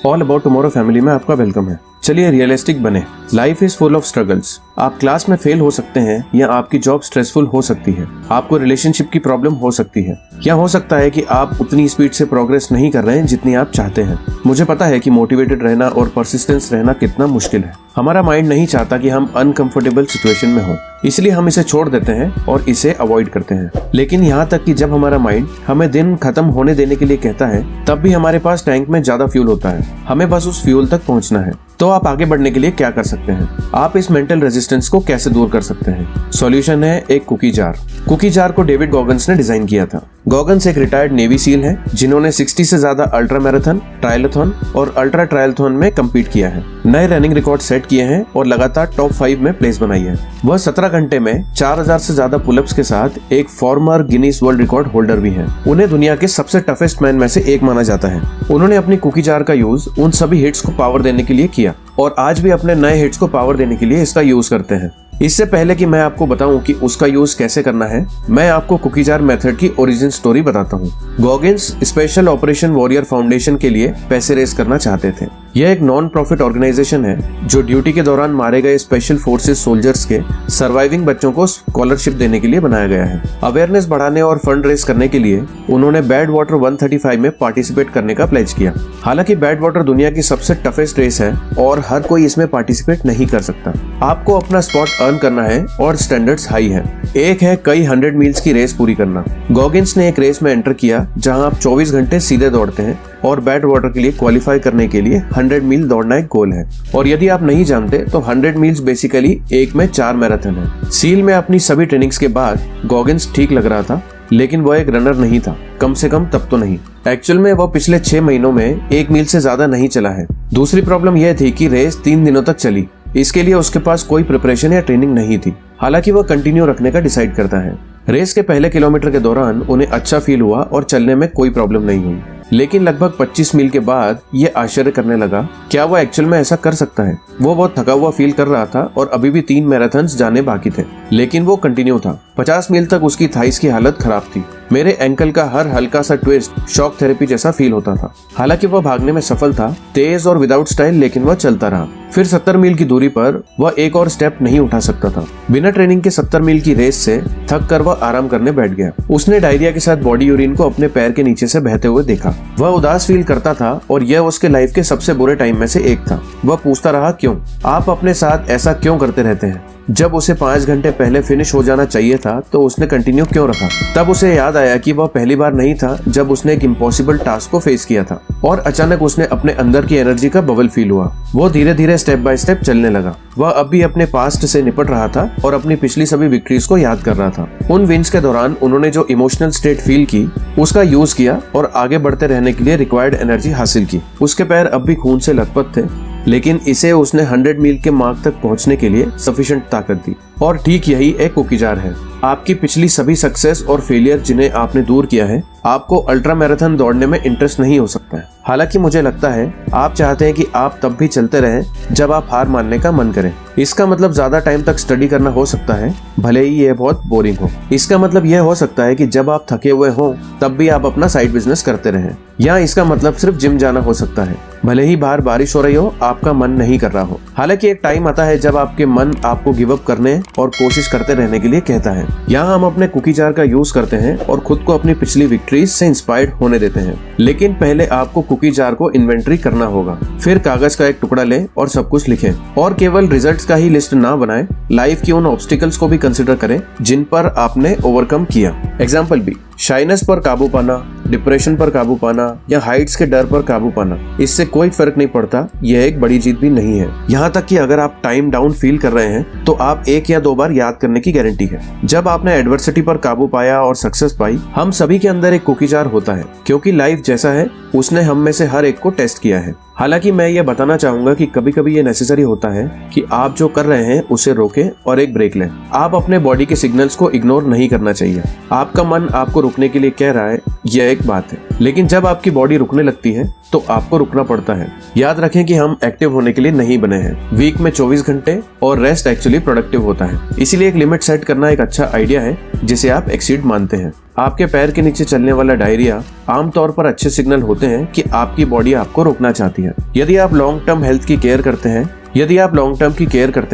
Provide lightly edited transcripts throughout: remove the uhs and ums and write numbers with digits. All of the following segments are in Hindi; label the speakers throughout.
Speaker 1: ऑल अबाउट टुमारो फैमिली में आपका वेलकम है। चलिए रियलिस्टिक बने। Life is full of struggles. आप क्लास में फेल हो सकते हैं, या आपकी जॉब स्ट्रेसफुल हो सकती है, आपको रिलेशनशिप की प्रॉब्लम हो सकती है, या हो सकता है कि आप उतनी स्पीड से प्रोग्रेस नहीं कर रहे हैं जितनी आप चाहते हैं। मुझे पता है कि मोटिवेटेड रहना और परसिस्टेंस रहना कितना मुश्किल है। हमारा माइंड नहीं चाहता कि हम अनकंफर्टेबल सिचुएशन में हो, इसलिए हम इसे छोड़ देते हैं और इसे अवॉइड करते हैं। लेकिन यहाँ तक कि जब हमारा माइंड हमें दिन खत्म होने देने के लिए कहता है, तब भी हमारे पास टैंक में ज्यादा फ्यूल होता है। हमें बस उस फ्यूल तक पहुँचना है। तो आप आगे बढ़ने के लिए क्या कर सकते हैं? आप इस मेंटल रेजिस्टेंस को कैसे दूर कर सकते हैं? सॉल्यूशन है एक कुकी जार। कुकी जार को डेविड गॉगन्स ने डिजाइन किया था। गॉगन्स एक रिटायर्ड नेवी सील है जिन्होंने 60 से ज्यादा अल्ट्रा मैराथन, ट्रायलथॉन और अल्ट्रा ट्रायलथॉन में कम्पीट किया है, नए रनिंग रिकॉर्ड सेट किए हैं और लगातार टॉप 5 में प्लेस बनाई है। वह 17 घंटे में 4000 से ज्यादा पुलअप्स के साथ एक farmer Guinness world record holder भी है। उन्हें दुनिया के सबसे टफेस्ट मैन में से एक माना जाता है। उन्होंने अपनी कुकी जार का यूज उन सभी हिट्स को पावर देने के लिए किया और आज भी अपने नए हिट्स को पावर देने के लिए इसका यूज करते हैं। इससे पहले कि मैं आपको बताऊं कि उसका यूज कैसे करना है, मैं आपको कुकी जार मेथड की ओरिजिन स्टोरी बताता हूं। Goggins special operation warrior foundation के लिए पैसे रेज करना चाहते थे। यह एक नॉन प्रॉफिट ऑर्गेनाइजेशन है जो ड्यूटी के दौरान मारे गए स्पेशल फोर्सेस सोल्जर्स के सर्वाइविंग बच्चों को स्कॉलरशिप देने के लिए बनाया गया है। अवेयरनेस बढ़ाने और फंड रेज करने के लिए उन्होंने बैड वाटर 135 में पार्टिसिपेट करने का प्लेज किया। हालांकि बैड वाटर दुनिया की सबसे टफेस्ट रेस है और हर कोई इसमें पार्टिसिपेट नहीं कर सकता। आपको अपना स्पॉट अर्न करना है और स्टैंडर्ड्स हाई है। एक है कई 100 मील्स की रेस पूरी करना। गॉगिन्स ने एक रेस में एंटर किया जहां आप 24 घंटे सीधे दौड़ते हैं और बैड वाटर के लिए क्वालिफाई करने के लिए 100 मील दौड़ना एक गोल है। और यदि आप नहीं जानते तो 100 मील्स बेसिकली एक में 4 मैराथन है। सील में अपनी सभी ट्रेनिंग्स के बाद गॉगिन्स ठीक लग रहा था, लेकिन वह एक रनर नहीं था, कम से कम तब तो नहीं। एक्चुअल में वह पिछले 6 महीनों में 1 मील से ज्यादा नहीं चला है। दूसरी प्रॉब्लम यह थी कि रेस 3 दिनों तक चली। इसके लिए उसके पास कोई प्रिपरेशन या ट्रेनिंग नहीं थी। हालांकि वह कंटिन्यू रखने का डिसाइड करता है। रेस के पहले किलोमीटर के दौरान उन्हें अच्छा फील हुआ और चलने में कोई प्रॉब्लम नहीं हुई। लेकिन लगभग 25 मील के बाद ये आश्चर्य करने लगा, क्या वह एक्चुअल में ऐसा कर सकता है? वो बहुत थका हुआ फील कर रहा था और अभी भी 3 मैराथन्स जाने बाकी थे, लेकिन वो कंटिन्यू था। 50 मील तक उसकी थाइस की हालत खराब थी। मेरे एंकल का हर हल्का सा ट्विस्ट शॉक थेरेपी जैसा फील होता था। हालांकि वह भागने में सफल था, तेज और विदाउट स्टाइल, लेकिन वह चलता रहा। फिर 70 मील की दूरी पर वह एक और स्टेप नहीं उठा सकता था। बिना ट्रेनिंग के 70 मील की रेस से थक कर वह आराम करने बैठ गया। उसने डायरिया के साथ बॉडी यूरिन को अपने पैर के नीचे से बहते हुए देखा। वह उदास फील करता था और यह उसके लाइफ के सबसे बुरे टाइम में से एक था। वह पूछता रहा, क्यों? आप अपने साथ ऐसा क्यों करते रहते हैं? जब उसे 5 घंटे पहले फिनिश हो जाना चाहिए था तो उसने कंटिन्यू क्यों रखा? तब उसे याद आया कि वह पहली बार नहीं था जब उसने एक इम्पॉसिबल टास्क को फेस किया था और अचानक उसने अपने अंदर की एनर्जी का बबल फील हुआ। वो धीरे धीरे स्टेप बाय स्टेप चलने लगा। वह अब भी अपने पास्ट से निपट रहा था और अपनी पिछली सभी विक्ट्रीज को याद कर रहा था। उन विन्स के दौरान उन्होंने जो इमोशनल स्टेट फील की, उसका यूज किया और आगे बढ़ते रहने के लिए रिक्वायर्ड एनर्जी हासिल की। उसके पैर अब भी खून से लथपथ थे, लेकिन इसे उसने 100 मील के मार्क तक पहुंचने के लिए सफिशिएंट ताकत दी। और ठीक यही एक कुकी जार है। आपकी पिछली सभी सक्सेस और फेलियर जिन्हें आपने दूर किया है, आपको अल्ट्रा मैराथन दौड़ने में इंटरेस्ट नहीं हो सकता है। हालांकि मुझे लगता है आप चाहते हैं कि आप तब भी चलते रहें जब आप हार मानने का मन करें। इसका मतलब ज्यादा टाइम तक स्टडी करना हो सकता है, भले ही यह बहुत बोरिंग हो। इसका मतलब यह हो सकता है कि जब आप थके हुए हो तब भी आप अपना साइड बिजनेस करते रहें। या इसका मतलब सिर्फ जिम जाना हो सकता है, भले ही बाहर बारिश हो रही हो, आपका मन नहीं कर रहा हो। हालांकि एक टाइम आता है जब आपके मन आपको गिव अप करने और कोशिश करते रहने के लिए कहता है। यहाँ हम अपने कुकी जार का यूज करते हैं और खुद को अपनी पिछली विक्ट्रीज से इंस्पायर्ड होने देते हैं। लेकिन पहले आपको कुकी जार को इन्वेंटरी करना होगा। फिर कागज का एक टुकड़ा लें और सब कुछ लिखें, और केवल रिजल्ट्स का ही लिस्ट ना बनाएं। लाइफ की उन ऑब्स्टिकल्स को भी कंसिडर करें जिन पर आपने ओवरकम किया। एग्जाम्पल बी, शाइनेस पर काबू पाना, डिप्रेशन पर काबू पाना या हाइट्स के डर पर काबू पाना। इससे कोई फर्क नहीं पड़ता, यह एक बड़ी जीत भी नहीं है। यहाँ तक कि अगर आप टाइम डाउन फील कर रहे हैं तो आप 1 या 2 बार याद करने की गारंटी है। जब आपने एडवर्सिटी पर काबू पाया और सक्सेस पाई, हम सभी के अंदर एक कुकी जार होता है, क्योंकि लाइफ जैसा है उसने हम में से हर एक को टेस्ट किया है। हालांकि मैं ये बताना चाहूंगा कि कभी कभी ये नेसेसरी होता है कि आप जो कर रहे हैं उसे रोकें और एक ब्रेक लें। आप अपने बॉडी के सिग्नल्स को इग्नोर नहीं करना चाहिए। आपका मन आपको रुकने के लिए कह रहा है, यह एक बात है, लेकिन जब आपकी बॉडी रुकने लगती है तो आपको रुकना पड़ता है। याद रखें कि हम एक्टिव होने के लिए नहीं बने हैं। वीक में 24 घंटे और रेस्ट एक्चुअली प्रोडक्टिव होता है। इसीलिए एक लिमिट सेट करना एक अच्छा आइडिया है जिसे आप एक्सीड मानते हैं। आपके पैर के नीचे चलने वाला डायरिया आमतौर पर अच्छे सिग्नल होते हैं कि आपकी बॉडी आपको रोकना चाहती है। यदि आप लॉन्ग टर्म हेल्थ की केयर करते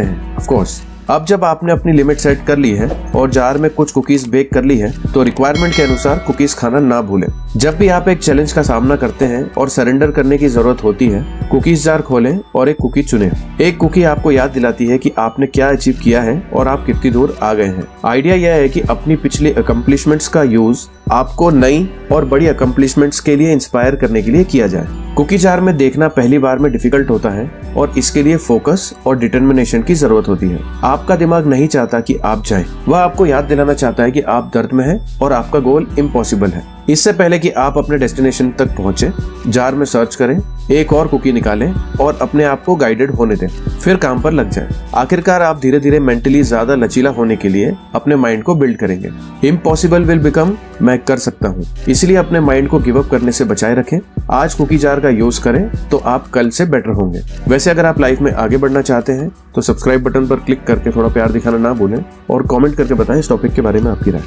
Speaker 1: हैं ऑफ कोर्स। अब जब आपने अपनी लिमिट सेट कर ली है और जार में कुछ कुकीज बेक कर ली है तो रिक्वायरमेंट के अनुसार कुकीज खाना ना भूलें। जब भी आप एक चैलेंज का सामना करते हैं और सरेंडर करने की जरूरत होती है, कुकीज जार खोलें और एक कुकी चुनें। एक कुकी आपको याद दिलाती है कि आपने क्या अचीव किया है और आप कितनी दूर आ गए हैं। आइडिया यह है कि अपनी पिछली अकम्पलिशमेंट्स का यूज आपको नई और बड़ी अकम्पलिशमेंट्स के लिए इंस्पायर करने के लिए किया जाए। कुकी जार में देखना पहली बार में डिफिकल्ट होता है और इसके लिए फोकस और डिटर्मिनेशन की जरूरत होती है। आपका दिमाग नहीं चाहता कि आप जाएं, वह आपको याद दिलाना चाहता है कि आप दर्द में हैं और आपका गोल इम्पॉसिबल है। इससे पहले कि आप अपने डेस्टिनेशन तक पहुंचे, जार में सर्च करें, एक और कुकी निकालें और अपने आप को गाइडेड होने दें, फिर काम पर लग जाएं। आखिरकार आप धीरे धीरे मेंटली ज्यादा लचीला होने के लिए अपने माइंड को बिल्ड करेंगे। इम्पॉसिबल विल बिकम मैं कर सकता हूँ। इसलिए अपने माइंड को गिव अप करने से बचाए रखें। आज कुकी जार का यूज करें तो आप कल से बेटर होंगे। वैसे अगर आप लाइफ में आगे बढ़ना चाहते हैं तो सब्सक्राइब बटन पर क्लिक करके थोड़ा प्यार दिखाना ना भूलें और कमेंट करके बताएं इस टॉपिक के बारे में आपकी राय।